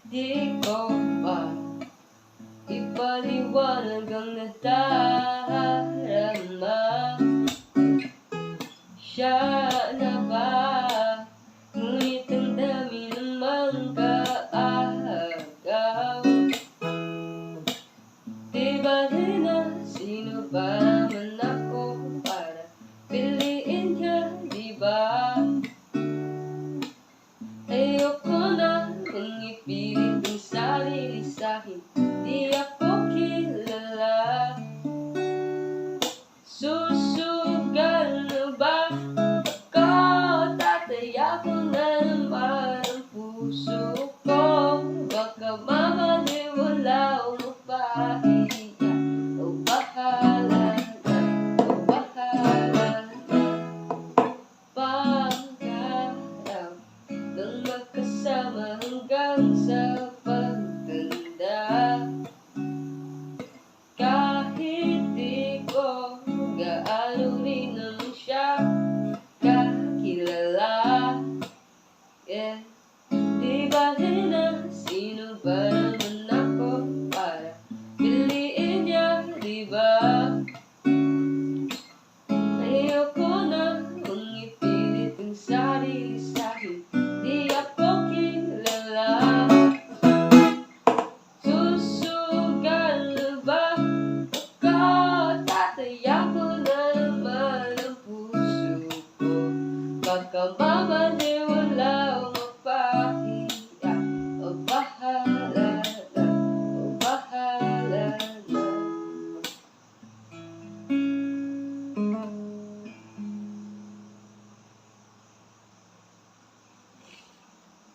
Di ko pa ipaliwanag ang nadarama. Siya na ba? Ngunit ang dami namang kaagaw. Di ba rin na sino ba naman ako para piliin niya, di ba? Ayoko na kung ipilit ang sarili sa'kin, di ako kilala. Susugal na ba ako? Tataya ko na naman ang puso ko. Baka mamaniwala o mapahiya. O bahala na, o bahala na. Pangaraw nang magkasama hanggang sa pagtanda. Kahit di ko gaano rin naman siya kakilala. Yeah. Di ba rin na sino ba naman ako para piliin niya, di ba? Ayoko na kung ipilit ang sarili sa'kin, di ako kilala. Susugal na ba ako? Tataya ko na naman ang puso ko. Baka mamaniwala o mapahiya.